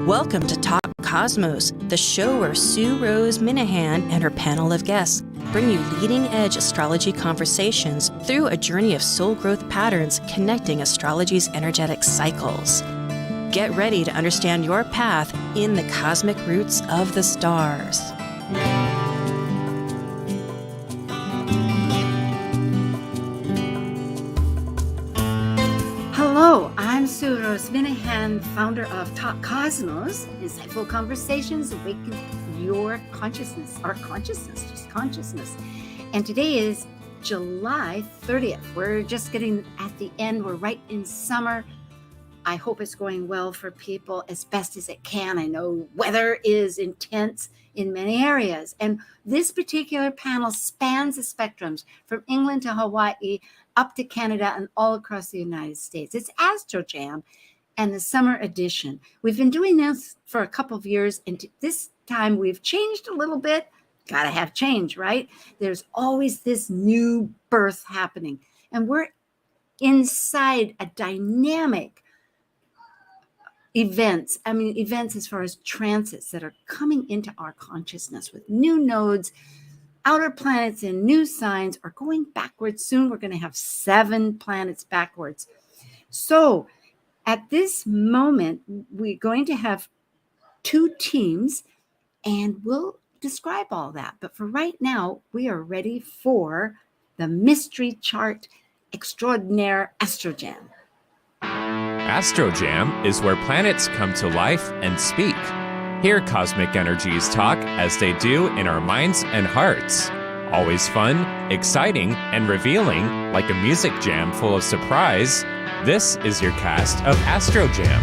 Welcome to Talk Cosmos, the show where Sue Rose Minahan and her panel of guests bring you leading-edge astrology conversations through a journey of soul growth patterns connecting astrology's energetic cycles. Get ready to understand your path in the cosmic roots of the stars. Hello, I'm Sue Rose Minahan, founder of Talk Cosmos, insightful conversations awaken your consciousness, our consciousness, just consciousness. And today is July 30th. We're just getting at the end. We're right in summer. I hope it's going well for people as best as it can. I know weather is intense in many areas. And this particular panel spans the spectrums from England to Hawaii, up to Canada, and all across the United States. It's Astro Jam and the summer edition. We've been doing this for a couple of years, and this time we've changed a little bit. Gotta have change, right? There's always this new birth happening. And we're inside a dynamic events as far as transits that are coming into our consciousness with new nodes, outer planets and new signs are going backwards. Soon we're going to have 7 planets backwards. So at this moment, we're going to have 2 teams, and we'll describe all that. But for right now, we are ready for the mystery chart extraordinaire Astro Jam. Astro Jam is where planets come to life and speak. Hear cosmic energies talk as they do in our minds and hearts. Always fun, exciting, and revealing, like a music jam full of surprise. This is your cast of Astro Jam.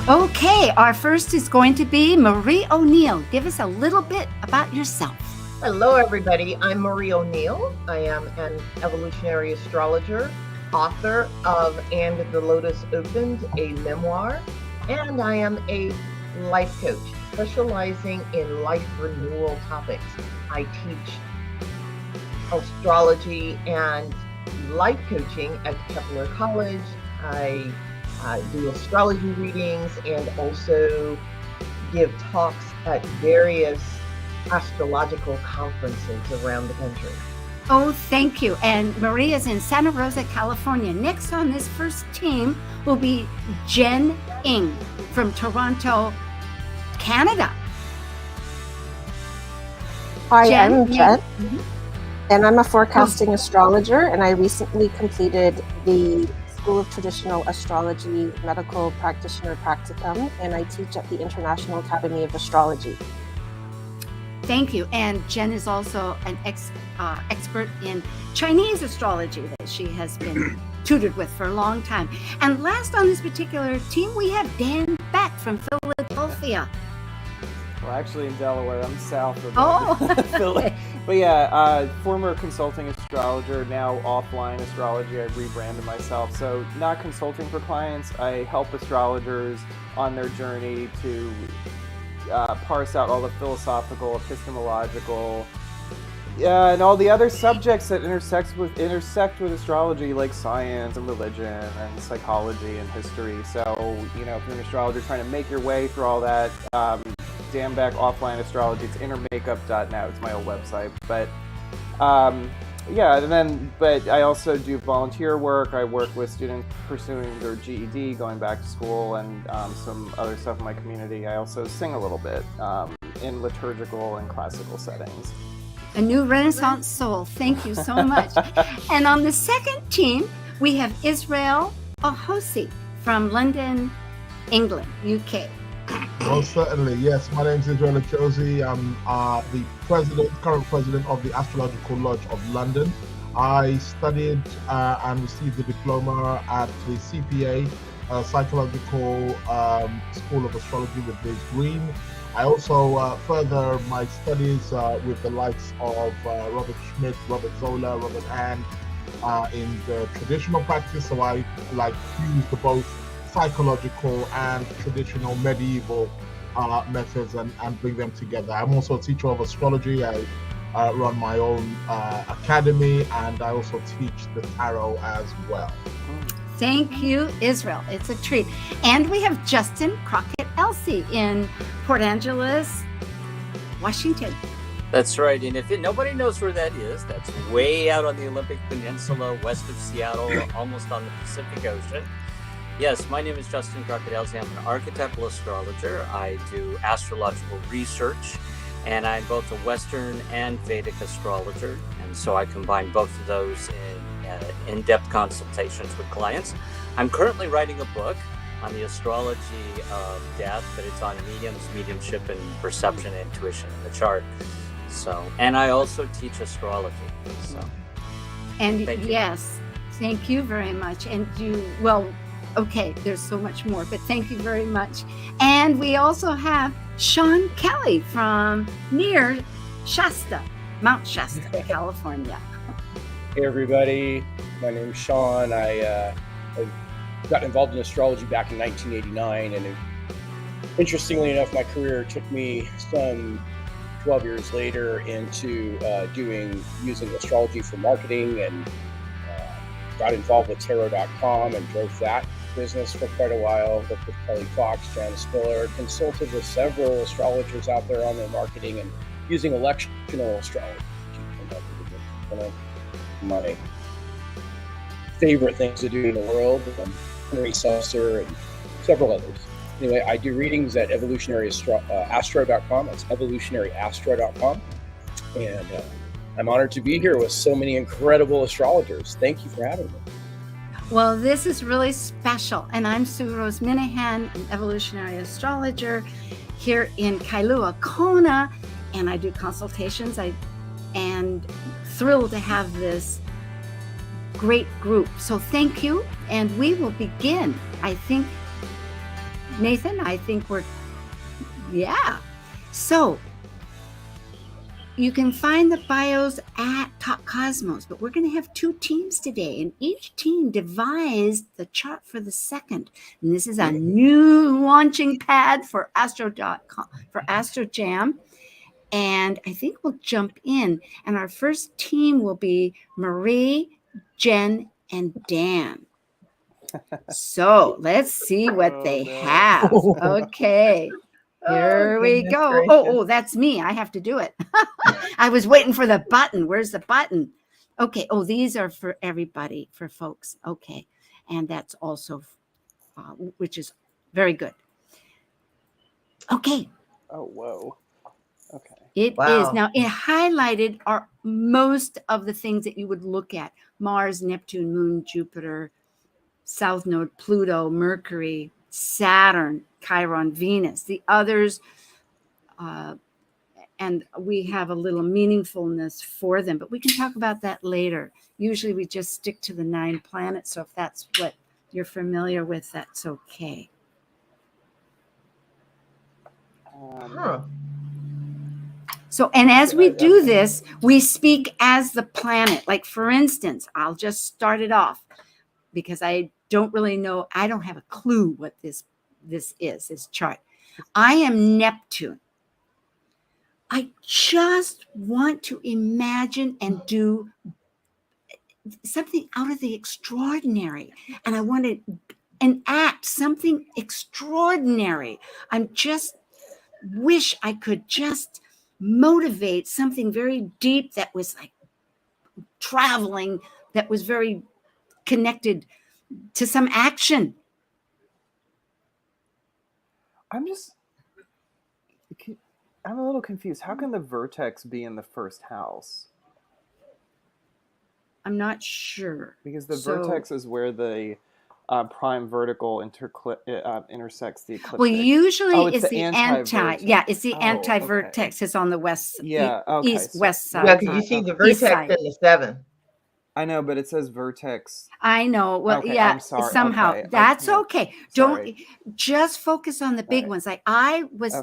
Okay, our first is going to be Marie O'Neill. Give us a little bit about yourself. Hello, everybody. I'm Marie O'Neill. I am an evolutionary astrologer, author of And the Lotus Opened, a memoir, and I am a life coach specializing in life renewal topics. I teach astrology and life coaching at Kepler College. I do astrology readings and also give talks at various astrological conferences around the country. Oh, thank you. And Maria is in Santa Rosa, California. Next on this first team will be Jen Ng from Toronto, Canada. Hi, I'm Jen, Mm-hmm. and I'm a forecasting astrologer, and I recently completed the School of Traditional Astrology Medical Practitioner Practicum, and I teach at the International Academy of Astrology. Thank you. And Jen is also an expert in Chinese astrology that she has been tutored with for a long time. And last on this particular team, we have Dan Beck from Philadelphia. Well, actually in Delaware. I'm south of Philly. But yeah, former consulting astrologer, now offline astrology. I rebranded myself. So not consulting for clients. I help astrologers on their journey to parse out all the philosophical, epistemological, and all the other subjects that intersect with astrology, like science and religion and psychology and history. So, if you're an astrologer trying to make your way through all that, Dan Beck Offline Astrology, it's innermakeup.net. It's my old website. But but I also do volunteer work. I work with students pursuing their GED, going back to school, and some other stuff in my community. I also sing a little bit in liturgical and classical settings. A new Renaissance soul. Thank you so much. And on the second team, we have Israel Ahosi from London, England, UK. Most certainly, yes. My name is Israel Achosi. I'm the current president of the Astrological Lodge of London. I studied and received the diploma at the CPA, Psychological School of Astrology with Liz Green. I also further my studies with the likes of Robert Schmidt, Robert Zola, Robert Hand in the traditional practice. So I fuse the both psychological and traditional medieval methods and bring them together. I'm also a teacher of astrology. I run my own academy, and I also teach the tarot as well. Thank you, Israel. It's a treat. And we have Justin Crockett Kelsey in Port Angeles, Washington. That's right. And if nobody knows where that is, that's way out on the Olympic Peninsula, west of Seattle, almost on the Pacific Ocean. Yes, my name is Justin Crocodile. I'm an archetypal astrologer. I do astrological research, and I'm both a Western and Vedic astrologer. And so I combine both of those in in-depth consultations with clients. I'm currently writing a book on the astrology of death, but it's on mediums, mediumship, and perception and intuition in the chart. So, and I also teach astrology. So, and thank you. Yes, thank you very much. And okay, there's so much more, but thank you very much. And we also have Sean Kelly from near Shasta, Mount Shasta, California. Hey everybody, my name's Sean. I got involved in astrology back in 1989, and interestingly enough, my career took me some 12 years later into using astrology for marketing, and got involved with tarot.com and drove that business for quite a while. Worked with Kelly Fox, Janice Spiller, consulted with several astrologers out there on their marketing and using electional astrology. One of my favorite things to do in the world, Henry Seltzer and several others. Anyway, I do readings at evolutionaryastro.com. It's evolutionaryastro.com. And I'm honored to be here with so many incredible astrologers. Thank you for having me. Well, this is really special. And I'm Sue Rose Minahan, an evolutionary astrologer here in Kailua Kona. And I do consultations. And thrilled to have this great group. So thank you. And we will begin. I think, Nathan, So you can find the bios at Top Cosmos, but we're going to have two teams today, and each team devised the chart for the second. And this is a new launching pad for Astro.com, for Astro Jam. And I think we'll jump in. And our first team will be Marie, Jen, and Dan. So let's see what they have. Okay. Here we go. Gracious. Oh, that's me. I have to do it. I was waiting for the button. Where's the button? Okay. Oh, these are for everybody, for folks. Okay. And that's also, which is very good. Okay. Oh, whoa. Okay. It Wow. is. Now, it highlighted are most of the things that you would look at: Mars, Neptune, Moon, Jupiter, South Node, Pluto, Mercury, Saturn, Chiron, Venus. The others, and we have a little meaningfulness for them, but we can talk about that later. Usually we just stick to the 9 planets. So if that's what you're familiar with, that's okay. Huh. So, and as we do this, we speak as the planet. Like, for instance, I'll just start it off because I don't really know. I don't have a clue what this is, this chart. I am Neptune. I just want to imagine and do something out of the extraordinary. And I want to enact something extraordinary. I'm just wish I could just motivate something very deep that was like traveling, that was very connected to some action. I'm a little confused. How can the vertex be in the first house? I'm not sure. Because the vertex is where the prime vertical intersects the ecliptic. Well, usually it's it's the anti. Yeah, it's the anti-vertex. Okay. It's on the west, so, west side. Yeah, because you see the vertex in the 7. I know, but it says vertex. I know. Well, Okay, yeah, I'm sorry. somehow Okay, that's okay. Don't Sorry. just focus on the big ones. Like I was,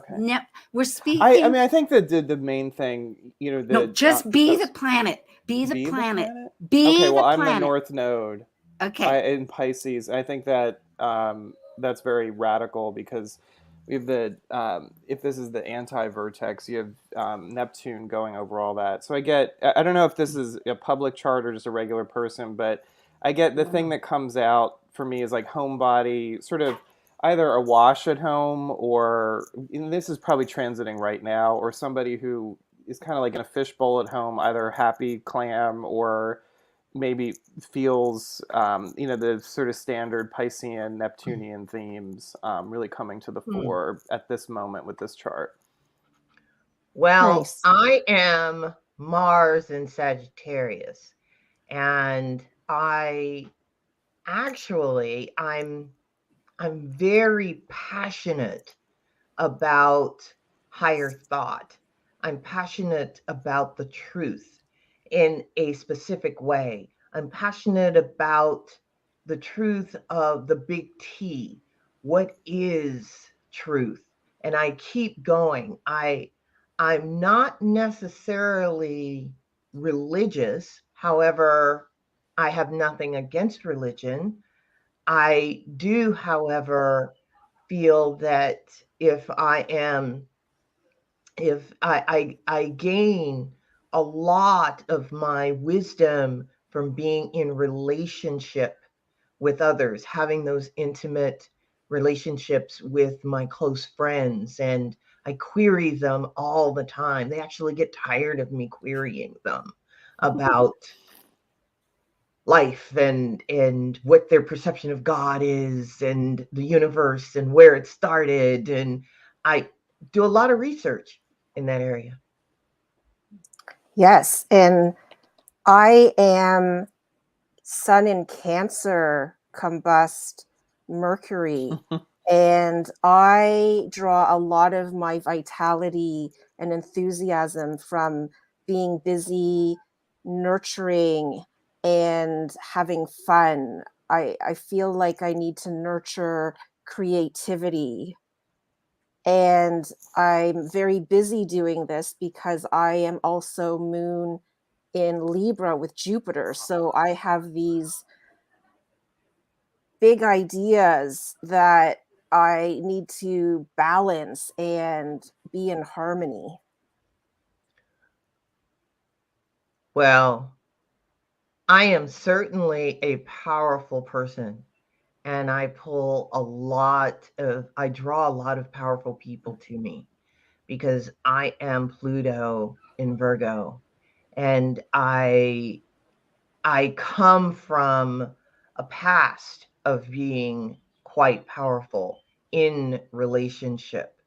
we're speaking. I mean, I think that the main thing, no, just be the planet. Be the planet. Be okay, the well, planet. I'm the North Node. Okay. In Pisces. I think that that's very radical because we have if this is the anti-vertex, you have Neptune going over all that. So I don't know if this is a public chart or just a regular person, but I get the thing that comes out for me is like homebody, sort of either a wash at home, or and this is probably transiting right now, or somebody who is kind of like in a fishbowl at home, either happy clam or maybe feels, the sort of standard Piscean, Neptunian themes really coming to the Hmm. fore at this moment with this chart. Well, Nice. I am Mars in Sagittarius, and I'm very passionate about higher thought. I'm passionate about the truth in a specific way. I'm passionate about the truth of the big T. What is truth? And I keep going. I'm not necessarily religious. However, I have nothing against religion. I do, however, feel that if I am, if I gain a lot of my wisdom from being in relationship with others, having those intimate relationships with my close friends, and I query them all the time. They actually get tired of me querying them about life and what their perception of God is and the universe and where it started. And I do a lot of research in that area. Yes, and I am Sun in Cancer combust Mercury, and I draw a lot of my vitality and enthusiasm from being busy, nurturing, and having fun. I feel like I need to nurture creativity. And I'm very busy doing this because I am also Moon in Libra with Jupiter. So I have these big ideas that I need to balance and be in harmony. Well, I am certainly a powerful person, and I draw a lot of powerful people to me because I am Pluto in Virgo, and I come from a past of being quite powerful in relationship.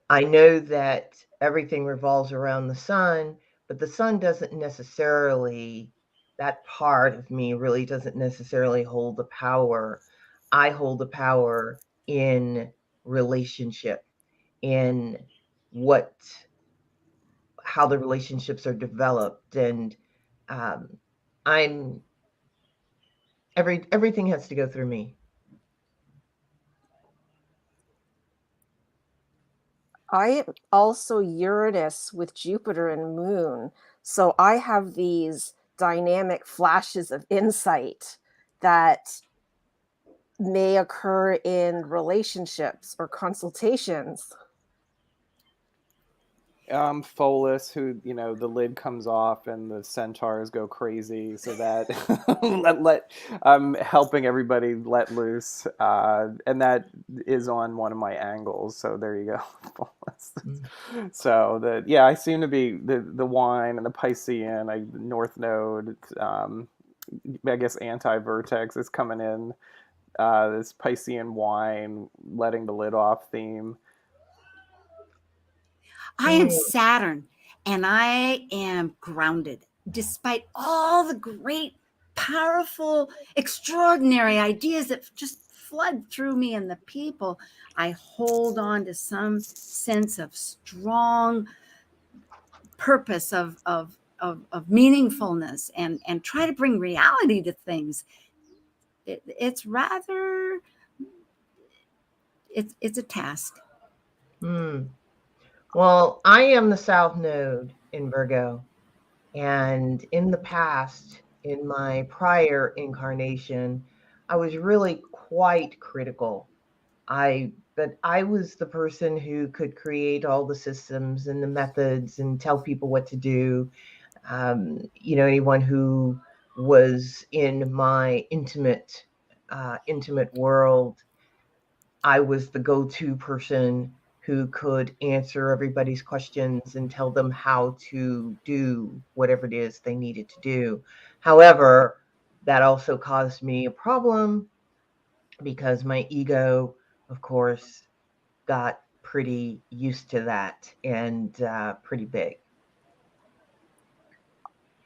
I know that everything revolves around the sun, but the sun doesn't necessarily, that part of me really doesn't necessarily hold the power. I hold the power in relationship, in what, how the relationships are developed. And um, I'm, everything has to go through me. I am also Uranus with Jupiter and Moon. So I have these dynamic flashes of insight that may occur in relationships or consultations. Pholus, who, the lid comes off and the centaurs go crazy, so that I'm helping everybody let loose, and that is on one of my angles. So there you go, Pholus. So I seem to be the wine and the Piscean, North Node. I guess anti-vertex is coming in. This Piscean wine, letting the lid off theme. I am Saturn, and I am grounded. Despite all the great, powerful, extraordinary ideas that just flood through me and the people, I hold on to some sense of strong purpose of meaningfulness and try to bring reality to things. It's rather, it's a task. Well, I am the South Node in Virgo. And in the past, in my prior incarnation, I was really quite critical. But I was the person who could create all the systems and the methods and tell people what to do. Anyone who was in my intimate world I was the go-to person who could answer everybody's questions and tell them how to do whatever it is they needed to do. However, that also caused me a problem because my ego, of course, got pretty used to that and pretty big.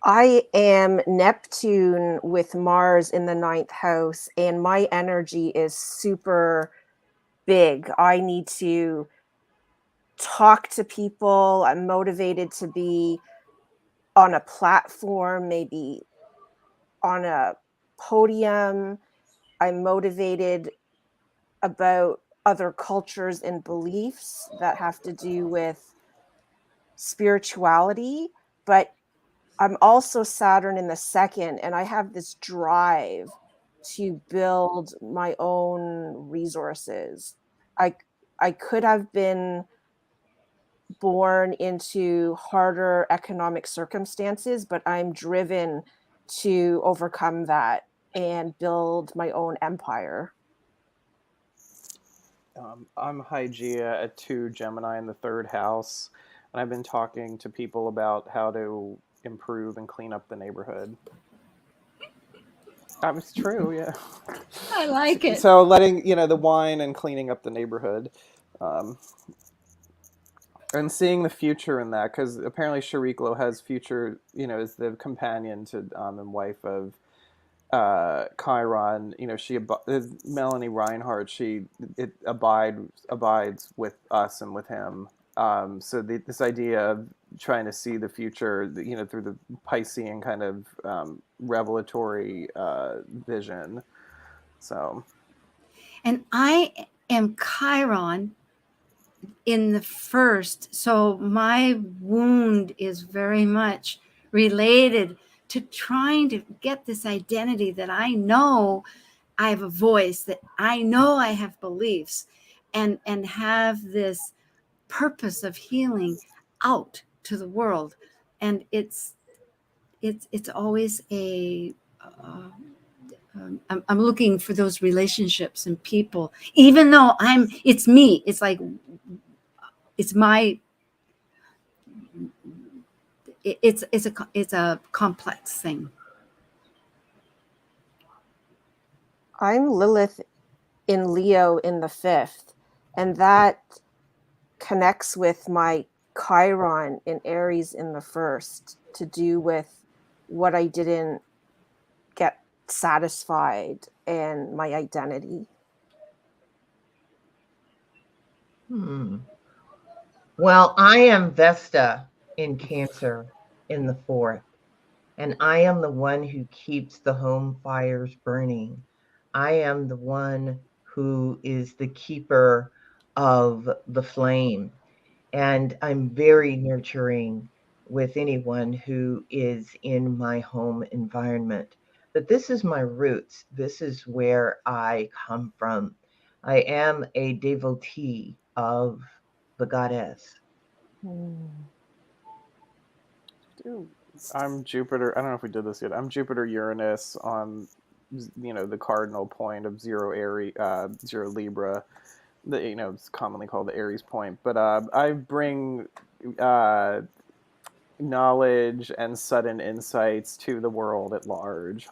I am Neptune with Mars in the 9th house, and my energy is super big. I need to talk to people. I'm motivated to be on a platform, maybe on a podium. I'm motivated about other cultures and beliefs that have to do with spirituality, but I'm also Saturn in the 2nd, and I have this drive to build my own resources. I I could have been born into harder economic circumstances, but I'm driven to overcome that and build my own empire. I'm Hygeia at 2 Gemini in the 3rd house, and I've been talking to people about how to improve and clean up the neighborhood. It's true, yeah. I like it. So letting the wine and cleaning up the neighborhood, and seeing the future in that, because apparently Shariklo has future, is the companion to and wife of Chiron. She Melanie Reinhardt. It abides with us and with him. So this idea of trying to see the future, through the Piscean kind of revelatory vision. So, And I am Chiron in the 1st. So my wound is very much related to trying to get this identity that I know I have a voice, that I know I have beliefs, and have this purpose of healing out to the world. And it's always a I'm looking for those relationships and people, even though it's me. It's like, it's my, it's a complex thing. I'm Lilith in Leo in the 5th, and that connects with my Chiron in Aries in the 1st to do with what I didn't get satisfied and my identity. Well, I am Vesta in Cancer in the 4th, and I am the one who keeps the home fires burning. I am the one who is the keeper of the flame, and I'm very nurturing with anyone who is in my home environment. But this is my roots. This is where I come from. I am a devotee of the goddess. I'm Jupiter. I don't know if we did this yet. I'm Jupiter Uranus on, the cardinal point of 0 Aries, 0 Libra. It's commonly called the Aries point. But I bring knowledge and sudden insights to the world at large.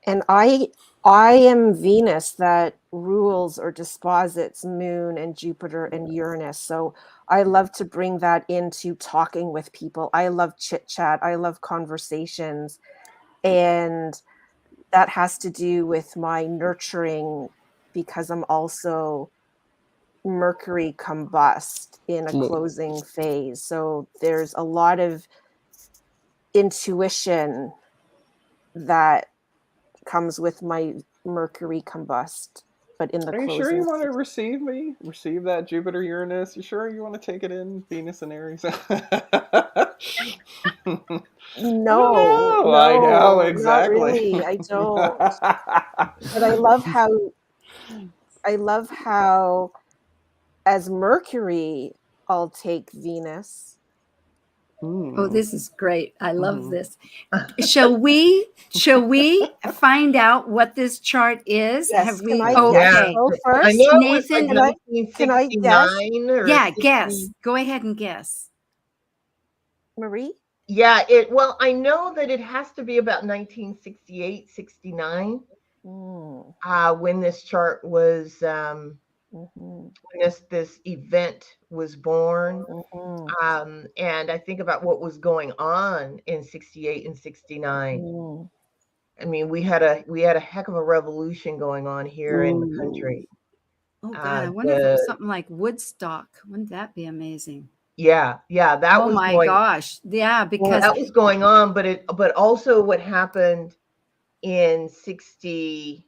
And I am Venus that rules or disposits Moon and Jupiter and Uranus. So I love to bring that into talking with people. I love chit chat. I love conversations. And that has to do with my nurturing, because I'm also Mercury combust in a closing phase. So there's a lot of intuition that comes with my Mercury combust, but in the Are you closing. sure you want to receive that Jupiter Uranus? You sure you want to take it in Venus and Aries? No, I know exactly. Not really. I don't. But I love how as Mercury, I'll take Venus, Oh, this is great. I love Mhm. this. Shall we find out what this chart is? Yes. Have Can we? I Oh, guess? Yeah, okay. Go I first. know it was Nathan, like Can I guess? 1969 or Yeah, 60. guess. Go ahead and guess. Marie? Yeah, well, I know that it has to be about 1968, 69, Mm, when this chart was, mhm, when this event was born. mhm, And I think about what was going on in 68 and 69. mhm. I mean, we had a heck of a revolution going on here in the country. Oh God, I wonder if it was The something like Woodstock. Wouldn't that be amazing? Yeah, that Oh was my gosh. Yeah, because that was going on, but also what happened in 68.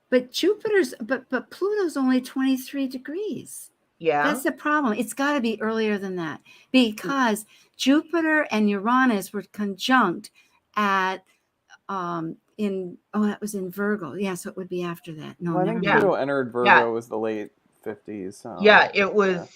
but Pluto's only 23 degrees. Yeah. That's the problem. It's got to be earlier than that because Jupiter and Uranus were conjunct at that was in Virgo. Yeah, so it would be after that. No, Well, I never think mind. Pluto entered Virgo was the late 50s. So. Yeah, it was.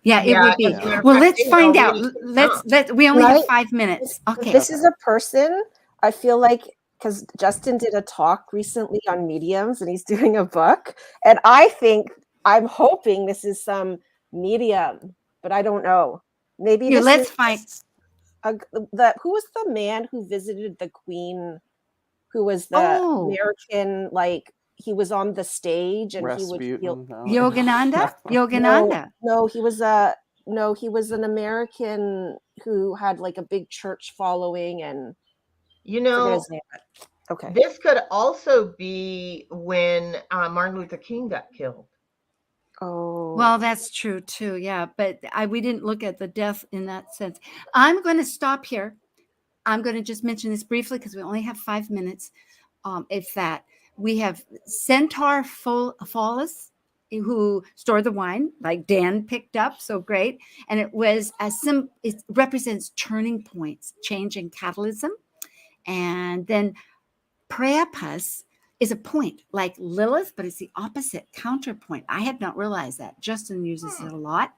Yeah, it would be. As a matter of Well, fact, let's it find out. already came out. We only have Right. 5 minutes. Okay. This is a person. I feel like because Justin did a talk recently on mediums and he's doing a book, and I'm hoping this is some medium, but I don't know. Maybe Here, this let's is find. who was the man who visited the Queen, who was the Oh, American, like he was on the stage and he would heal. Rasputin. No. Yogananda. Yogananda. No, he was he was an American who had like a big church following and You forget know, his name. Okay. this could also be when Martin Luther King got killed. Oh. Well, that's true too. Yeah, but we didn't look at the death in that sense. I'm going to stop here. I'm going to just mention this briefly because we only have 5 minutes. If that we have Centaur Follis, who stored the wine, like Dan picked up, so great. And it was it represents turning points, change and catalysm. And then Priapus is a point like Lilith, but it's the opposite counterpoint. I had not realized that. Justin uses it a lot.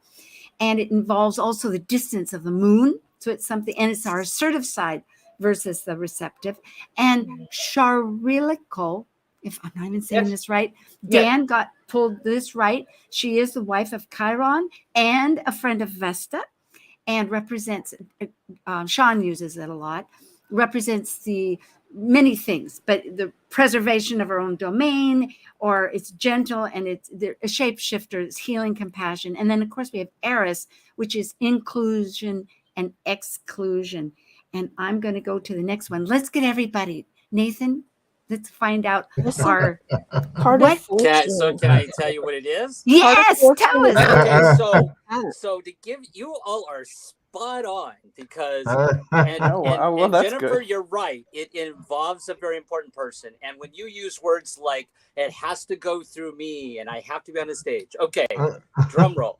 And it involves also the distance of the moon. So it's something, and it's our assertive side versus the receptive. And Charilico, if I'm not even saying this right, Dan got told this right. She is the wife of Chiron and a friend of Vesta, and represents, Sean uses it a lot, represents the many things, but the preservation of her own domain, or it's gentle and it's a shapeshifter, it's healing, compassion. And then of course we have Eris, which is inclusion and exclusion. And I'm going to go to the next one. Let's get everybody. Nathan, let's find out our Card what? of Fortune. Can I tell you what it is? Yes, tell us. Okay, so to give you all are spot on because and that's Jennifer, good. you're right. It involves a very important person. And when you use words like it has to go through me and I have to be on the stage. Okay, drum roll.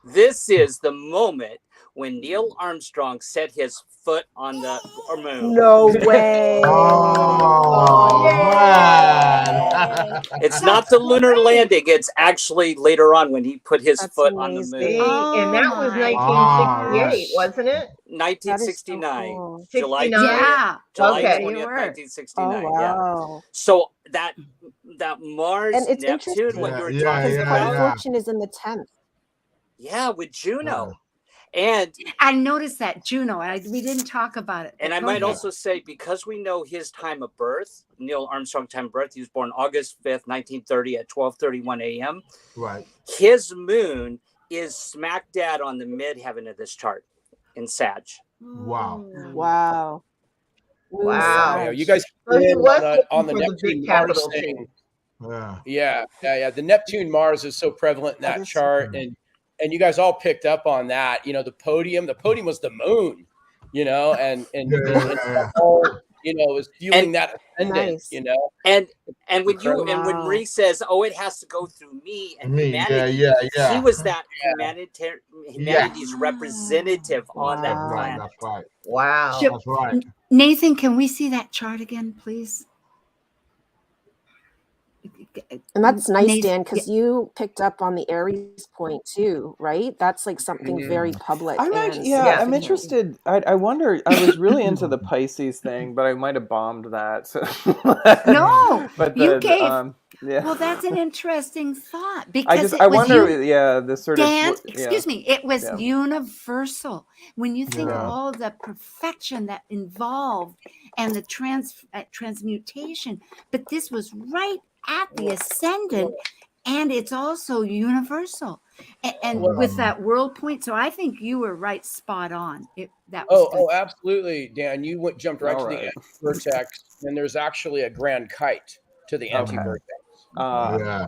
This is the moment when Neil Armstrong set his foot on the moon. No way. Oh, man. It's not the lunar landing. It's actually later on when he put his foot on the amazing. moon. And that was 1968, wasn't it? 1969. Cool. July 69? Yeah. July Okay. 20th, 1969. Oh, Yeah. wow. So that Mars, And it's Neptune, interesting. what you were Yeah, talking Because yeah, Card of about. Fortune is in the 10th. Yeah, with Juno. And I noticed that Juno. We didn't talk about it. I might also say, because we know his time of birth, Neil Armstrong time of birth, he was born August 5th, 1930 at 12:31 a.m. Right. His moon is smack dab on the midheaven of this chart in Sag. Wow. Wow. Wow. You guys So he was on the for the Neptune big Mars capital thing. Yeah. Yeah. The Neptune Mars is so prevalent in that chart, and you guys all picked up on that. You know, the podium was the moon. You know, and all, you know, is feeling that ascendant. Nice. You know, and when when Marie says, "Oh, it has to go through me and humanity," yeah. he was that humanity's representative on that planet. That's right. Wow. That's right. Nathan, can we see that chart again, please? And that's nice, Nathan- Dan, because you picked up on the Aries point too, right? That's like something very public. I'm and actually, yeah, I'm significant. interested. I wonder. I was really into the Pisces thing, but I might have bombed that. So. No, but you the, gave. yeah. Well, that's an interesting thought because I wonder. Yeah, the sort Dan, of. excuse me, it was Yeah. universal. When you think of Yeah. all the perfection that involved and the transmutation, but this was right at the ascendant, and it's also universal. And with that world point, so I think you were right, spot on. That was good. Oh, absolutely, Dan. You jumped right All to right. the anti-vertex, and there's actually a grand kite to the anti-vertex. Yeah.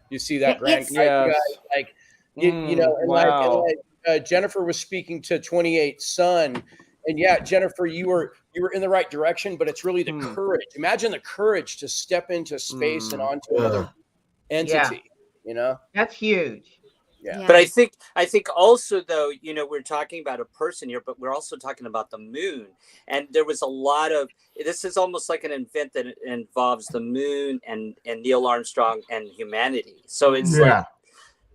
You see that Yeah, grand it's- kite, Yes. guys? Like, you know, and wow. like Jennifer was speaking to 28 Sun, and yeah, Jennifer, you were in the right direction, but it's really the courage. Imagine the courage to step into space and onto another entity. You know, That's huge. Yeah. But I think also, though, you know, we're talking about a person here, but we're also talking about the moon. And there was a lot of, this is almost like an event that involves the moon and Neil Armstrong and humanity. So it's like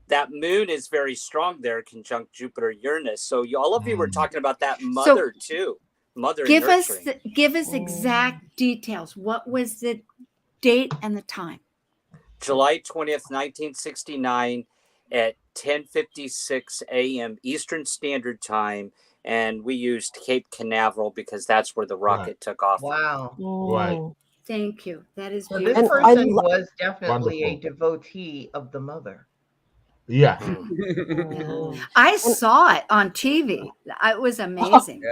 that moon is very strong there, conjunct Jupiter, Uranus. So all of you were talking about that mother too. Mother give us nurturing. give us exact details. What was the date and the time? July 20th, 1969 at 10:56 a.m. Eastern Standard Time, and we used Cape Canaveral because that's where the rocket took off. Wow. Right. Thank you. That is So beautiful. this person was definitely a devotee of the mother. Yeah. I saw it on TV. It was amazing.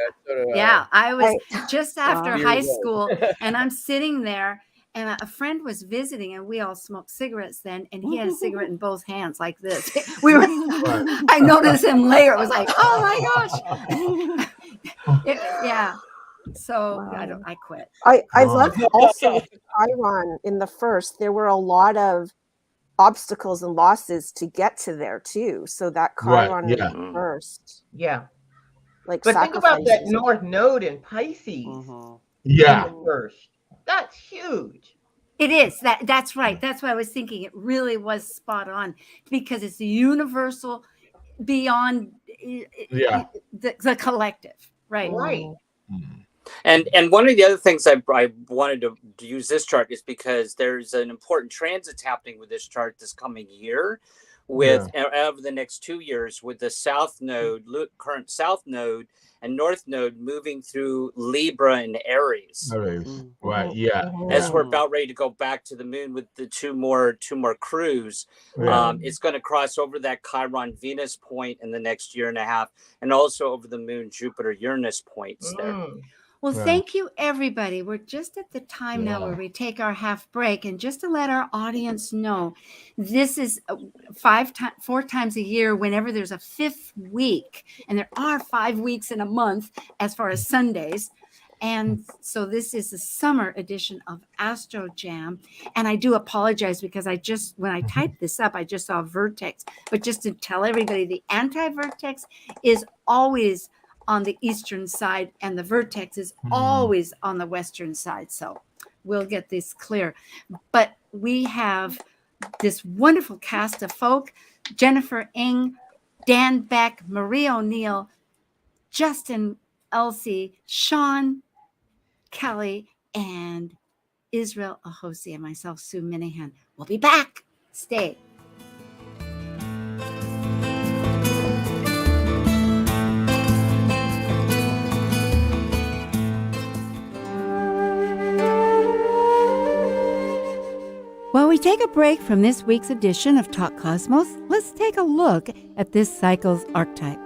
Yeah, I was just after high school, and I'm sitting there, and a friend was visiting, and we all smoked cigarettes then, and he had a cigarette in both hands like this. We were. I noticed him later. It was like, oh my gosh. Yeah. So I quit. I love also with Chiron in the first, there were a lot of obstacles and losses to get to there too. So that Chiron in the first. Yeah. Like but think about that sacrifices. North Node in Pisces. Yeah. In the first. That's huge. It is. That's right. That's why I was thinking it really was spot on because it's universal beyond the collective. Right. Right. And one of the other things I wanted to use this chart is because there's an important transit happening with this chart this coming year, with over the next 2 years, with the South Node, current South Node, and North Node moving through Libra and Aries. Right. Yeah. As we're about ready to go back to the moon with the two more crews, it's going to cross over that Chiron Venus point in the next year and a half, and also over the moon Jupiter Uranus points there. Well, thank you, everybody. We're just at the time now where we take our half break. And just to let our audience know, this is 4 times a year whenever there's a 5th week. And there are 5 weeks in a month as far as Sundays. And so this is the summer edition of Astro Jam. And I do apologize because when I typed this up, I just saw vertex. But just to tell everybody, the anti-vertex is always on the eastern side and the vertex is always on the western side. So we'll get this clear. But we have this wonderful cast of folk: Jennifer Ng, Dan Beck, Marie O'Neill, Justin Elsie, Sean Kelly, and Israel Ahosi, and myself, Sue Minahan. We'll be back. Stay. While we take a break from this week's edition of Talk Cosmos, let's take a look at this cycle's archetype.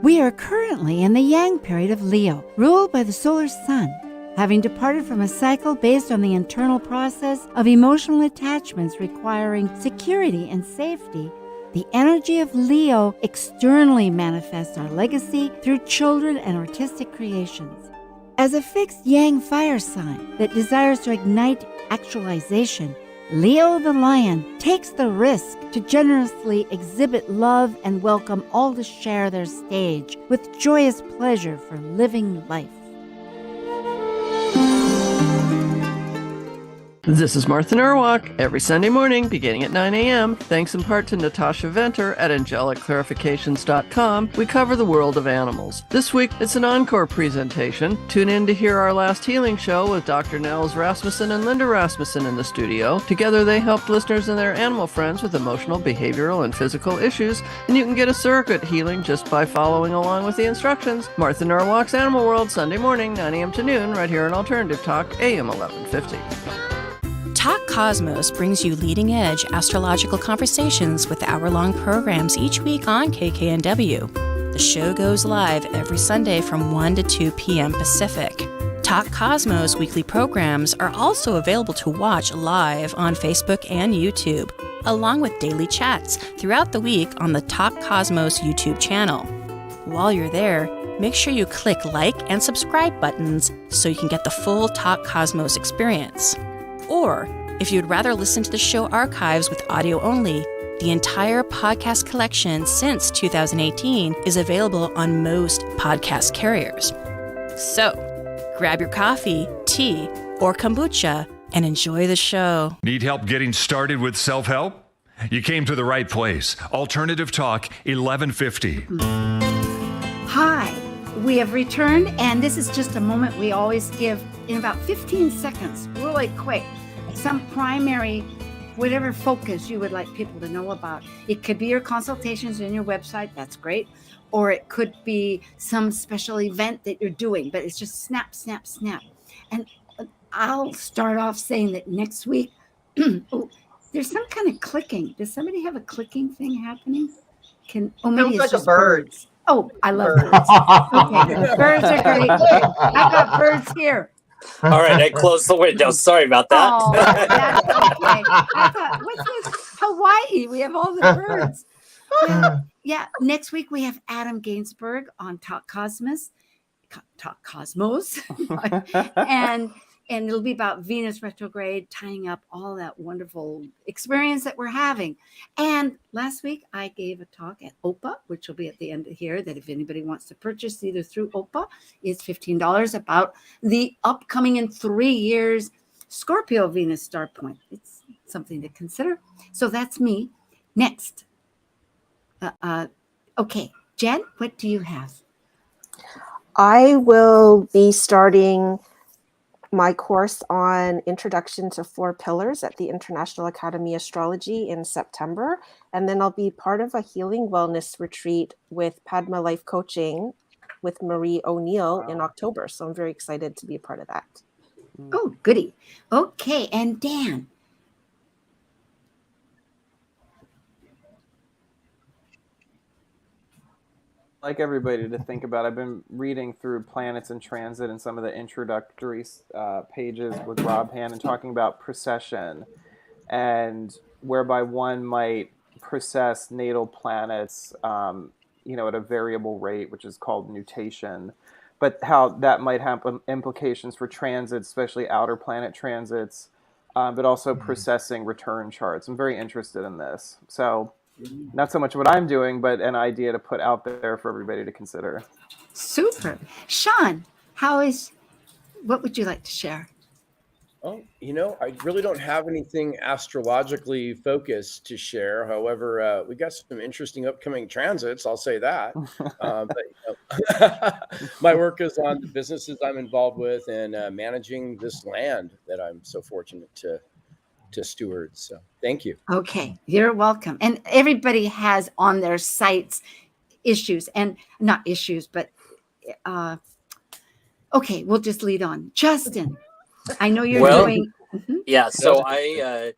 We are currently in the Yang period of Leo, ruled by the solar sun. Having departed from a cycle based on the internal process of emotional attachments requiring security and safety, the energy of Leo externally manifests our legacy through children and artistic creations. As a fixed Yang fire sign that desires to ignite actualization, Leo the Lion takes the risk to generously exhibit love and welcome all to share their stage with joyous pleasure for living life. This is Martha Norwalk, every Sunday morning beginning at 9 a.m. Thanks in part to Natasha Venter at angelicclarifications.com, we cover the world of animals. This week, it's an encore presentation. Tune in to hear our last healing show with Dr. Nels Rasmussen and Linda Rasmussen in the studio. Together, they helped listeners and their animal friends with emotional, behavioral, and physical issues, and you can get a surrogate healing just by following along with the instructions. Martha Norwalk's Animal World, Sunday morning, 9 a.m. to noon, right here on Alternative Talk, AM 1150. Talk Cosmos brings you leading-edge astrological conversations with hour-long programs each week on KKNW. The show goes live every Sunday from 1 to 2 p.m. Pacific. Talk Cosmos weekly programs are also available to watch live on Facebook and YouTube, along with daily chats throughout the week on the Talk Cosmos YouTube channel. While you're there, make sure you click like and subscribe buttons so you can get the full Talk Cosmos experience. Or, if you'd rather listen to the show archives with audio only, the entire podcast collection since 2018 is available on most podcast carriers. So, grab your coffee, tea, or kombucha and enjoy the show. Need help getting started with self-help? You came to the right place. Alternative Talk 1150. Hi, we have returned, and this is just a moment we always give in about 15 seconds, really quick, some primary, whatever focus you would like people to know about. It could be your consultations in your website, that's great, or it could be some special event that you're doing, but it's just snap, snap, snap. And I'll start off saying that next week, oh, there's some kind of clicking. Does somebody have a clicking thing happening? Maybe Sounds it's like a just bird. birds. Oh, I love birds. Okay, birds are great. I've got birds here. All right, I closed the window. Sorry about that. Oh, that's okay. I thought, what's this? Hawaii. We have all the birds. Well, yeah, next week we have Adam Gainsbourg on Talk Cosmos, and it'll be about Venus retrograde, tying up all that wonderful experience that we're having. And last week I gave a talk at OPA, which will be at the end of here, that if anybody wants to purchase either through OPA, it's $15, about the upcoming in 3 years Scorpio Venus star point. It's something to consider. So that's me. Next. Okay, Jen, what do you have? I will be starting my course on Introduction to Four Pillars at the International Academy of Astrology in September. And then I'll be part of a healing wellness retreat with Padma Life Coaching with Marie O'Neill in October. So I'm very excited to be a part of that. Oh, goody. Okay, and Dan. Like everybody to think about. I've been reading through planets in transit and some of the introductory pages with Rob Hannon talking about precession, and whereby one might precess natal planets, at a variable rate, which is called nutation, but how that might have implications for transits, especially outer planet transits, but also precessing return charts. I'm very interested in this. So not so much what I'm doing, but an idea to put out there for everybody to consider. Super. Sean, what would you like to share? Oh, I really don't have anything astrologically focused to share. However, we got some interesting upcoming transits, I'll say that. But my work is on the businesses I'm involved with and managing this land that I'm so fortunate to steward. So thank you. Okay, you're welcome. And everybody has on their sites issues, and not issues, but okay, we'll just lead on. Justin, I know you're doing. Yeah, so I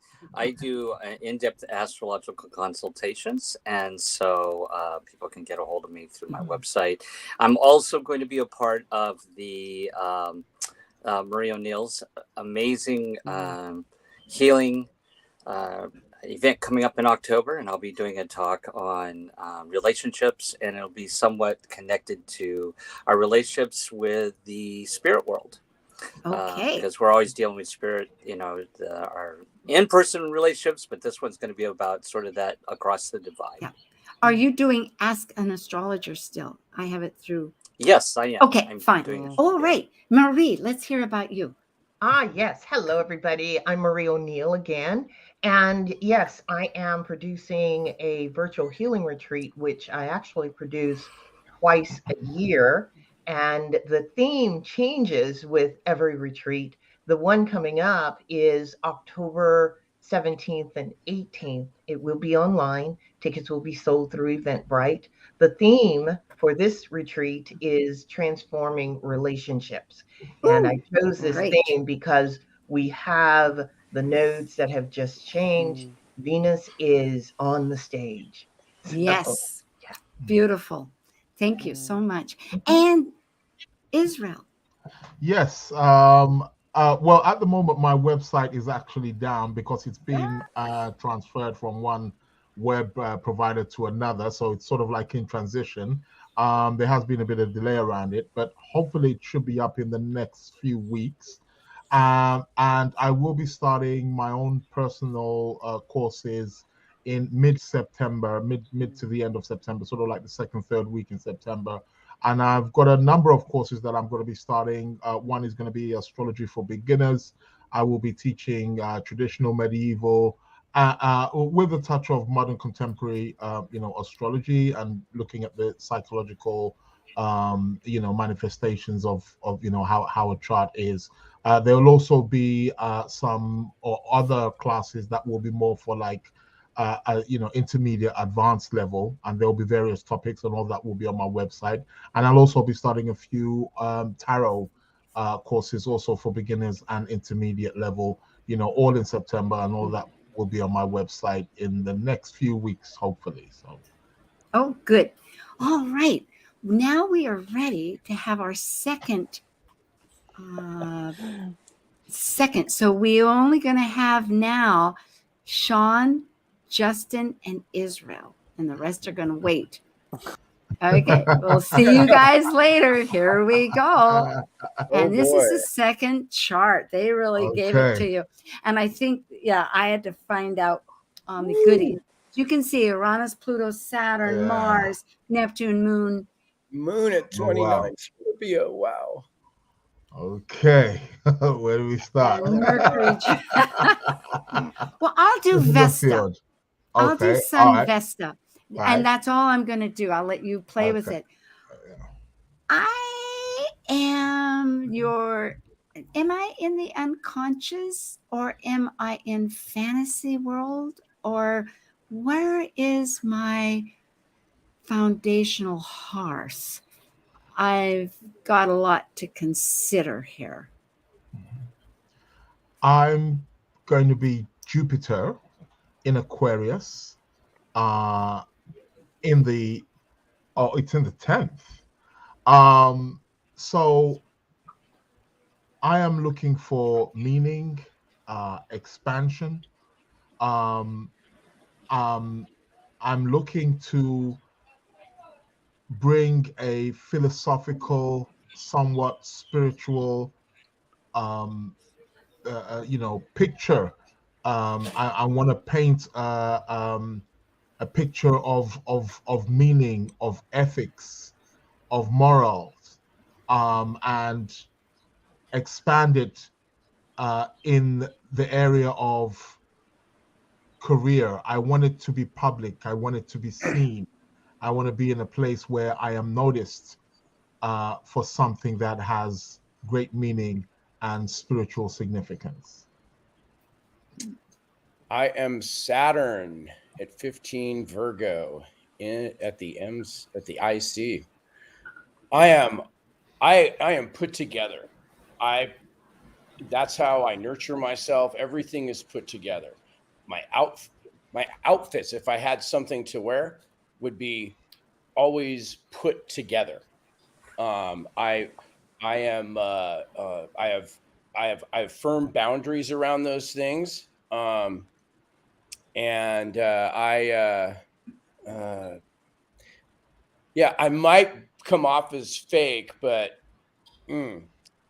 do in-depth astrological consultations, and so people can get a hold of me through my website. I'm also going to be a part of the Marie O'Neill's amazing healing event coming up in October, and I'll be doing a talk on relationships, and it'll be somewhat connected to our relationships with the spirit world. Okay. Because we're always dealing with spirit, our in-person relationships, but this one's going to be about sort of that across the divide. Yeah. Are you doing Ask an Astrologer still? I have it through. Yes, I am. Okay, I'm fine. All right. Marie, let's hear about you. Yes. Hello, everybody. I'm Marie O'Neill again. And yes, I am producing a virtual healing retreat, which I actually produce twice a year. And the theme changes with every retreat. The one coming up is October 17th and 18th. It will be online. Tickets will be sold through Eventbrite. The theme for this retreat is transforming relationships. And I Ooh, chose this great. theme because we have the nodes that have just changed. Venus is on the stage. So, Yes. Beautiful. Thank you so much. mhm. And Israel. Yes. Well, at the moment, my website is actually down because it's been transferred from one web provider to another. So it's sort of like in transition. There has been a bit of delay around it, but hopefully it should be up in the next few weeks. And I will be starting my own personal courses in mid-September, mid to the end of September, sort of like the second, third week in September. And I've got a number of courses that I'm going to be starting. One is going to be astrology for beginners. I will be teaching traditional, medieval, with a touch of modern contemporary, astrology, and looking at the psychological, manifestations of how a chart is. There will also be some or other classes that will be more for like intermediate, advanced level, and there will be various topics, and all that will be on my website. And I'll also be starting a few tarot courses also for beginners and intermediate level, all in September, and all that will be on my website in the next few weeks, hopefully. So, Oh, good. All right. Now we are ready to have our second. So we're only going to have now Sean, Justin, and Israel, and the rest are going to wait. Okay, we'll see you guys later. Here we go. Oh And this is boy. the second chart. They really gave it to okay. you. And I think, I had to find out the goodies. You can see Uranus, Pluto, Saturn, Yeah. Mars, Neptune, Moon. Moon at Oh, wow. 29 Scorpio. Wow. Okay. Where do we start? And Mercury. Well, I'll do This is a Vesta. field. I'll do Okay. All Sun right. Vesta. All And right. that's all I'm going to do. I'll let you play with Okay. it. I am am I in the unconscious, or am I in fantasy world, or where is my foundational hearth? I've got a lot to consider here. I'm going to be Jupiter in Aquarius. Uh, in the it's in the 10th. So I am looking for meaning, expansion. Um, um, I'm looking to bring a philosophical, somewhat spiritual, um, picture. I want to paint a picture of meaning, of ethics, of morals, and expand it in the area of career. I want it to be public. I want it to be seen. I want to be in a place where I am noticed for something that has great meaning and spiritual significance. I am Saturn at 15 Virgo at the IC. I am put together. That's how I nurture myself. Everything is put together. My outfits, if I had something to wear, would be always put together. I am I have firm boundaries around those things. And yeah, I might come off as fake, but the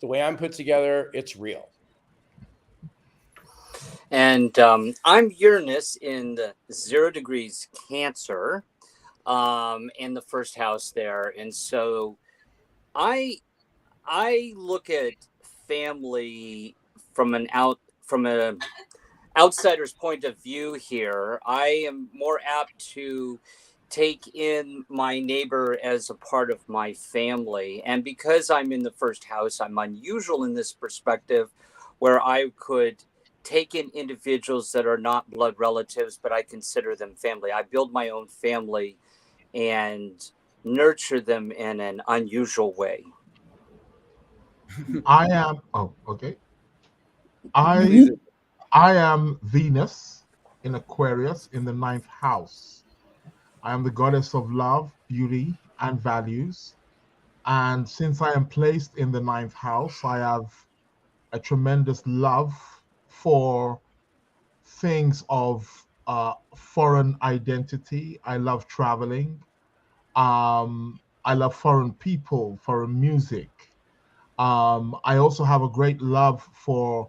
way I'm put together, it's real. And I'm Uranus in the 0 degrees Cancer, in the first house there. And so I look at family from a outsider's point of view here, I am more apt to take in my neighbor as a part of my family. And because I'm in the first house, I'm unusual in this perspective where I could take in individuals that are not blood relatives, but I consider them family. I build my own family and nurture them in an unusual way. I am. Oh, okay. Please. I am Venus in Aquarius in the ninth house. I am the goddess of love, beauty, and values. And since I am placed in the ninth house, I have a tremendous love for things of foreign identity. I love traveling. I love foreign people, foreign music. I also have a great love for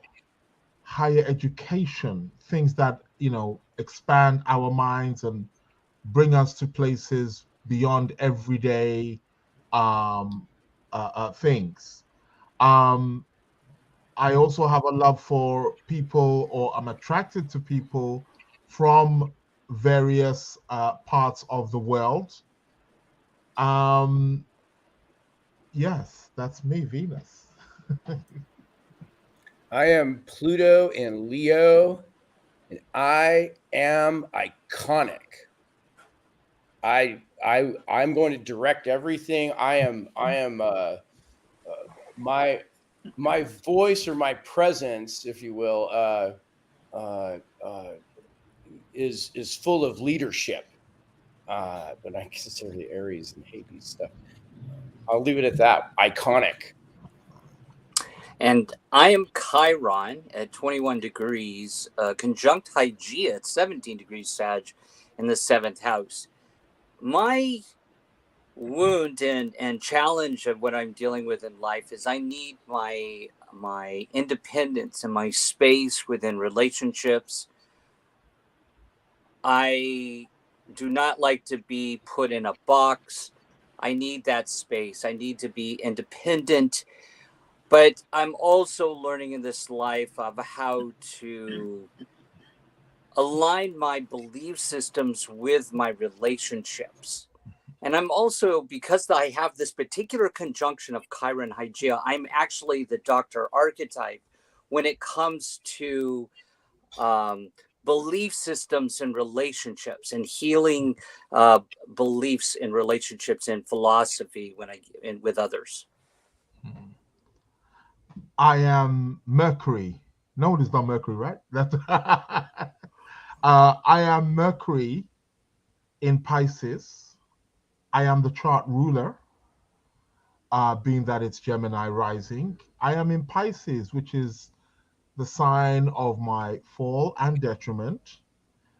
higher education, things that, expand our minds and bring us to places beyond everyday things. Um, I also have a love for people, or I'm attracted to people from various parts of the world. Um, yes, that's me, Venus. I am Pluto in Leo, and I am iconic. I'm going to direct everything. I am my voice, or my presence, if you will, is full of leadership. But I consider the Aries and Hades stuff. I'll leave it at that. Iconic. And I am Chiron at 21 degrees, conjunct Hygeia at 17 degrees Sag in the 7th house. My wound and challenge of what I'm dealing with in life is I need my independence and my space within relationships. I do not like to be put in a box. I need that space. I need to be independent. But I'm also learning in this life of how to align my belief systems with my relationships. And I'm also, because I have this particular conjunction of Chiron Hygeia, I'm actually the doctor archetype when it comes to belief systems and relationships, and healing beliefs in relationships and philosophy with others. I am Mercury. No, it's not Mercury, right? That's I am Mercury in Pisces. I am the chart ruler, being that it's Gemini rising. I am in Pisces, which is the sign of my fall and detriment.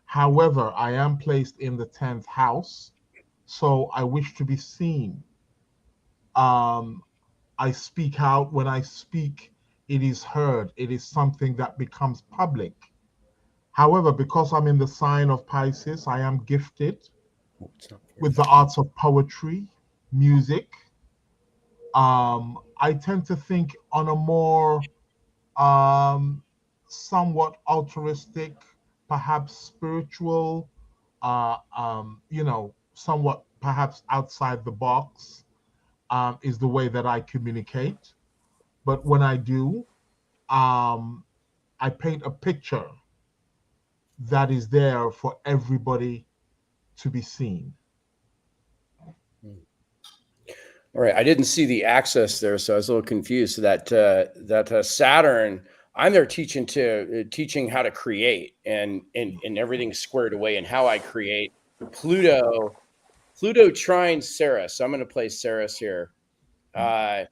However, I am placed in the 10th house, so I wish to be seen. Um, I speak out. When I speak, it is heard. It is something that becomes public. However, because I'm in the sign of Pisces, I am gifted with the arts of poetry, music. I tend to think on a more somewhat altruistic, perhaps spiritual, somewhat perhaps outside the box, is the way that I communicate. But when I do, I paint a picture that is there for everybody to be seen. All right, I didn't see the access there, so I was a little confused. So that Saturn, I'm there teaching how to create and everything squared away and how I create. Pluto trines Ceres, so I'm going to play Ceres here. I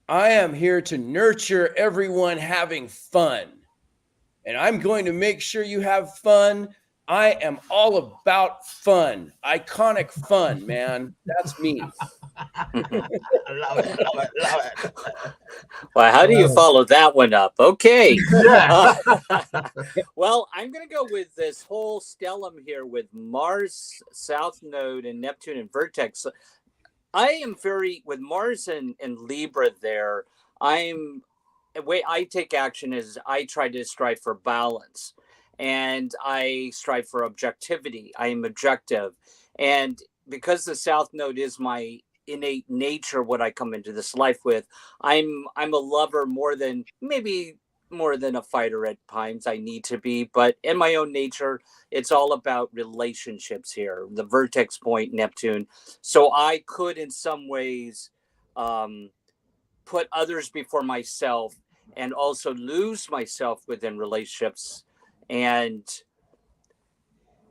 am here to nurture everyone having fun, and I'm going to make sure you have fun. I am all about fun, iconic fun, man. That's me. Love it. Well, how do you follow that one up? Okay. Yeah. Well, I'm going to go with this whole stellium here with Mars, South Node, and Neptune and Vertex. I am with Mars and Libra there, I'm the way I take action is I try to strive for balance, and I strive for objectivity. I am objective. And because the South Node is my innate nature, what I come into this life with, I'm a lover more than a fighter at times. I need to be, but in my own nature, it's all about relationships here, the vertex point, Neptune. So I could, in some ways, um, put others before myself and also lose myself within relationships. And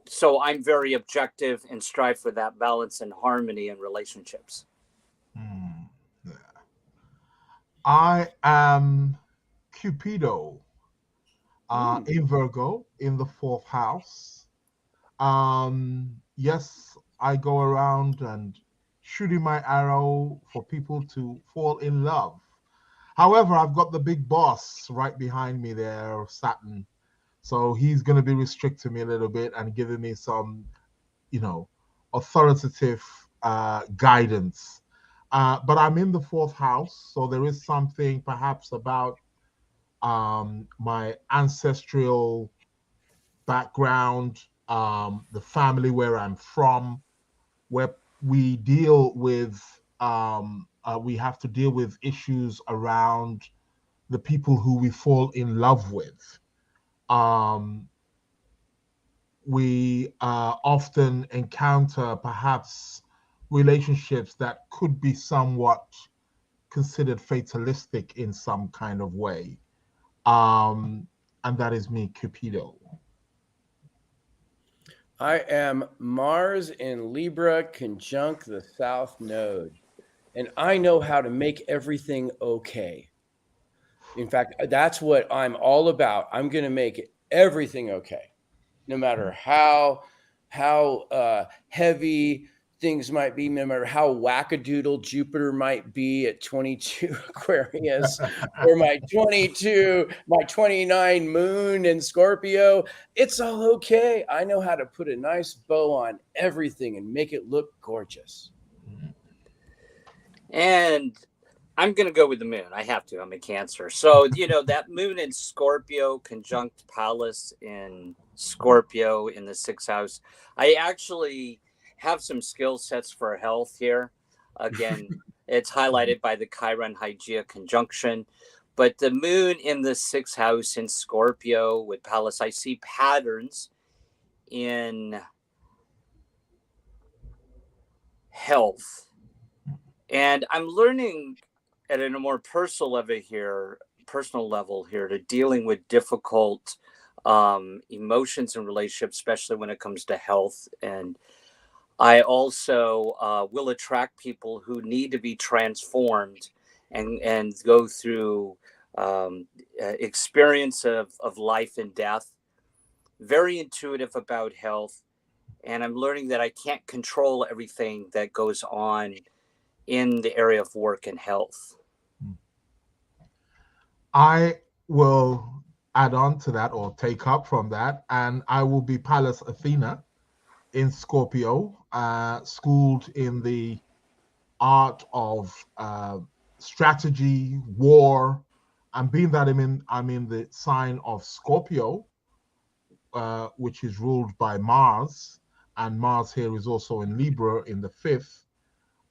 so I'm very objective and strive for that balance and harmony in relationships. Hmm. Yeah. I am Cupido in Virgo in the fourth house. Yes, I go around and shooting my arrow for people to fall in love. However, I've got the big boss right behind me there, Saturn. So he's going to be restricting me a little bit and giving me some, you know, authoritative guidance. But I'm in the fourth house, so there is something perhaps about my ancestral background, the family where I'm from, where we have to deal with issues around the people who we fall in love with. Um, we often encounter perhaps relationships that could be somewhat considered fatalistic in some kind of way. And that is me, Cupido. I am Mars in Libra conjunct the South Node, and I know how to make everything okay. In fact, that's what I'm all about. I'm going to make everything okay, no matter how heavy things might be, no matter how wackadoodle Jupiter might be at 22 Aquarius, or my 29 Moon in Scorpio. It's all okay. I know how to put a nice bow on everything and make it look gorgeous. And I'm going to go with the moon. I have to. I'm a Cancer. So, that moon in Scorpio conjunct Pallas in Scorpio in the sixth house. I actually have some skill sets for health here. Again, it's highlighted by the Chiron Hygeia conjunction. But the moon in the sixth house in Scorpio with Pallas, I see patterns in health. And I'm learning at a more personal level here to dealing with difficult emotions and relationships, especially when it comes to health. And I also will attract people who need to be transformed and go through experience of life and death. Very intuitive about health. And I'm learning that I can't control everything that goes on in the area of work and health. I will add on to that or take up from that, and I will be Pallas Athena in Scorpio, schooled in the art of strategy, war, and being that I'm in the sign of Scorpio, which is ruled by Mars, and Mars here is also in Libra in the fifth.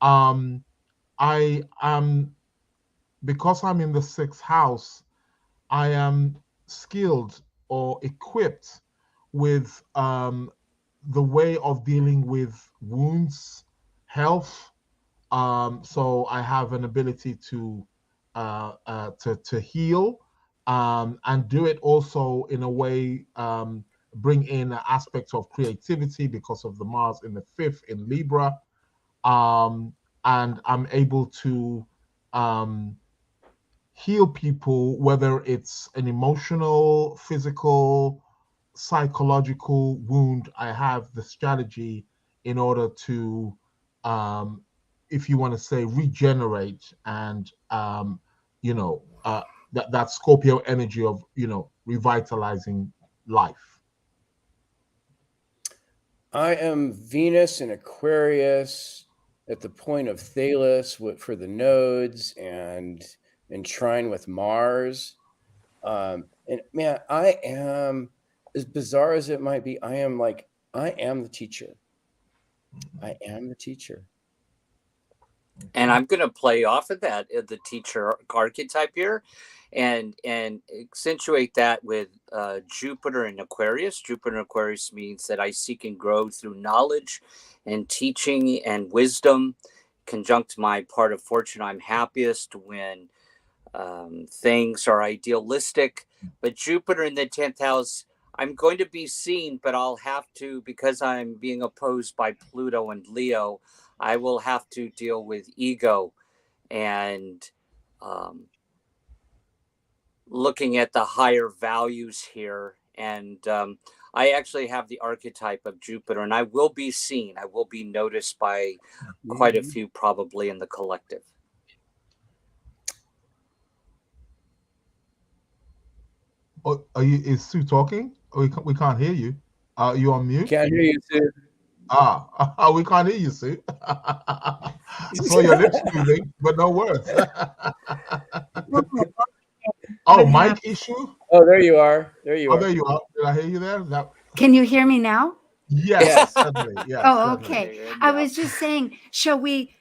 I am Because I'm in the sixth house, I am skilled or equipped with the way of dealing with wounds, health. So I have an ability to heal and do it also in a way, bring in aspects of creativity because of the Mars in the fifth in Libra. And I'm able to heal people, whether it's an emotional, physical, psychological wound. I have the strategy in order to, if you want to say, regenerate and, that Scorpio energy of, revitalizing life. I am Venus in Aquarius at the point of Thales for the nodes, and and trine with Mars. And man, I am, as bizarre as it might be, I am the teacher. I am the teacher. And I'm going to play off of that, the teacher archetype here, and accentuate that with Jupiter in Aquarius. Jupiter in Aquarius means that I seek and grow through knowledge and teaching and wisdom. Conjunct my part of fortune, I'm happiest when things are idealistic. But Jupiter in the 10th house, I'm going to be seen, but I'll have to, because I'm being opposed by Pluto and Leo, I will have to deal with ego and looking at the higher values here. And I actually have the archetype of Jupiter, and I will be seen. I will be noticed by quite a few, probably in the collective. Oh, is Sue talking? Oh, we can't hear you. Are you on mute? Can't hear you, Sue. We can't hear you, Sue. I saw your lips moving, but no words. Oh, mic issue? Oh, there you are. There you are. There you are. Did I hear you there? Can you hear me now? Yes, certainly. Yes, Oh, certainly. okay. I was just saying, shall we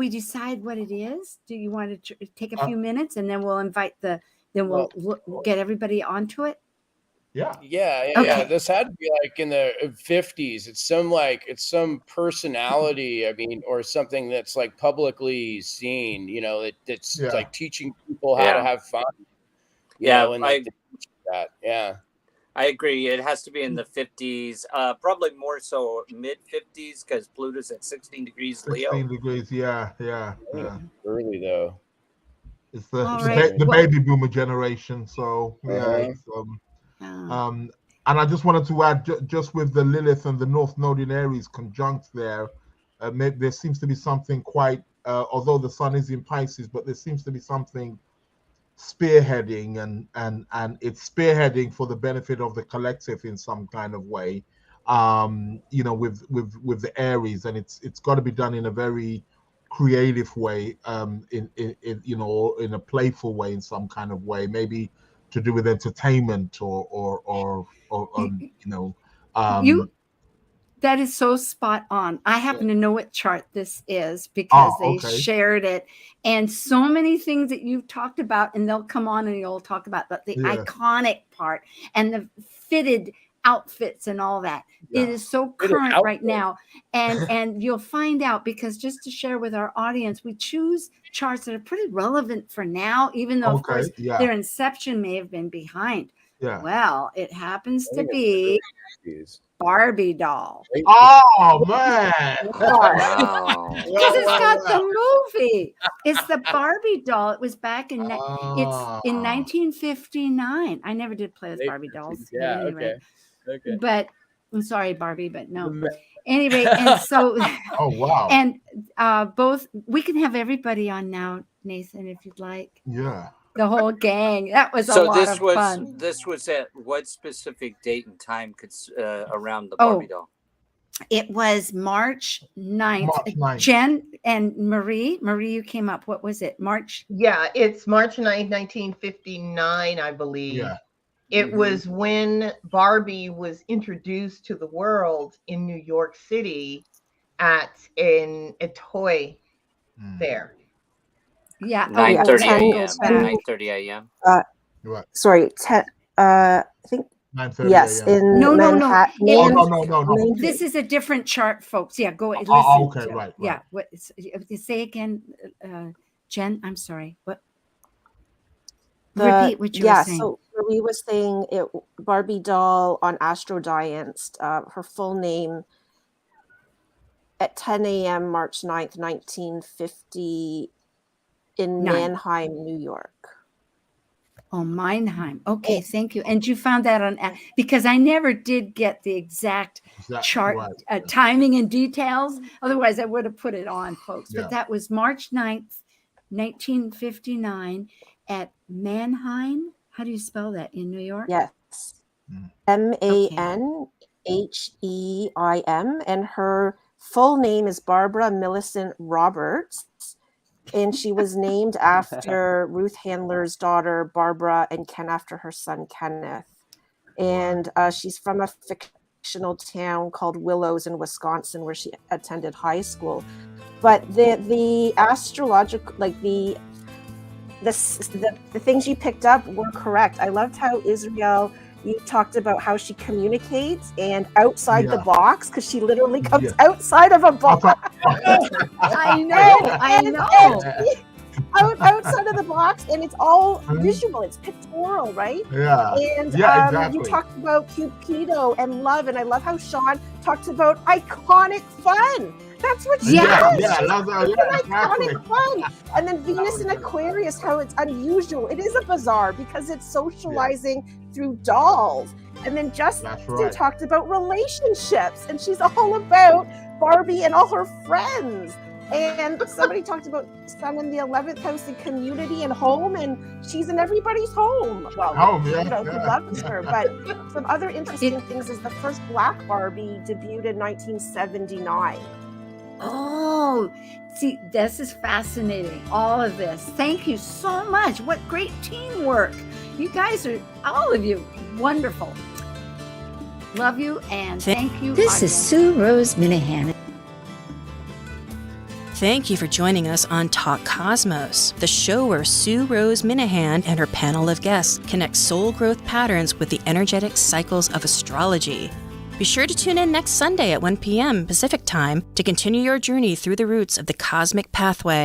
decide what it is? Do you want to take a few minutes, and then we'll invite we'll get everybody onto it? Yeah. Yeah. This had to be like in the 50s. It's some personality, I mean, or something that's like publicly seen, that's like teaching people how to have fun. I agree. It has to be in the 50s, probably more so mid 50s, because Pluto's at 16 degrees Leo. 16 degrees, yeah. Early though. It's the baby boomer generation. So it's, and I just wanted to add, just with the Lilith and the North Node in Aries conjunct there, there seems to be something quite, although the Sun is in Pisces, but there seems to be something spearheading, and it's spearheading for the benefit of the collective in some kind of way, with the Aries, and it's got to be done in a very creative way, in a playful way, in some kind of way, maybe to do with entertainment or that is so spot on. I happen to know what chart this is because they shared it, and so many things that you've talked about, and they'll come on and you'll talk about the iconic part and the fitted outfits and all that. It is so current right now, and you'll find out, because just to share with our audience, we choose charts that are pretty relevant for now, even though of course their inception may have been behind. Well, it happens to be Barbie doll. Oh man! Wow! Because it's got the movie. It's the Barbie doll. It was back in it's in 1959. I never did play with Barbie dolls. Yeah. Anyway. Okay. But I'm sorry, Barbie, but no. Anyway, and so. Oh wow! And both, we can have everybody on now, Nathan, if you'd like. Yeah. The whole gang. That was a lot of fun. This was at what specific date and time around the Barbie doll? It was March 9th. Jen and Marie, you came up. What was it? March? Yeah, it's March 9th, 1959, I believe. Yeah. It was when Barbie was introduced to the world in New York City at a toy fair. Yeah, 9:30 a.m. 9:30 a.m. Sorry, I think 9:30 yes, in Manhattan. No. This is a different chart, folks. Yeah, go listen. Okay, right. Yeah, what say again, Jen? I'm sorry. What? Repeat what you were saying. So we was saying it. Barbie doll on Astro Dianced. Her full name at 10 a.m. March 9th, 1950. In Mannheim, New York. Oh, Mannheim. Okay, thank you. And you found that on, because I never did get the exact chart timing and details. Otherwise, I would have put it on, folks. But that was March 9th, 1959 at Mannheim. How do you spell that in New York? Yes. Manheim. And her full name is Barbara Millicent Roberts. And she was named after Ruth Handler's daughter, Barbara, and Ken after her son, Kenneth. And she's from a fictional town called Willows in Wisconsin, where she attended high school. But the astrological, like the things you picked up were correct. I loved how Israel, you talked about how she communicates and outside the box, because she literally comes outside of a box. I know. Outside of the box, and it's all visual. It's pictorial, right? Yeah. And exactly. you talked about Cupido and love, and I love how Sean talks about iconic fun. That's what she does. Iconic fun. And then Venus in Aquarius, how it's unusual. It is a bizarre because it's socializing through dolls. And then Justin talked about relationships, and she's all about Barbie and all her friends. And somebody talked about Sun in the 11th house and community and home, and she's in everybody's home. Well, home, who loves her. But some other interesting things is the first Black Barbie debuted in 1979. Oh, see, this is fascinating. All of this. Thank you so much. What great teamwork. You guys are, all of you, wonderful. Love you and thank you. This is Sue Rose Minahan. Thank you for joining us on Talk Cosmos, the show where Sue Rose Minahan and her panel of guests connect soul growth patterns with the energetic cycles of astrology. Be sure to tune in next Sunday at 1 p.m. Pacific Time to continue your journey through the roots of the cosmic pathway.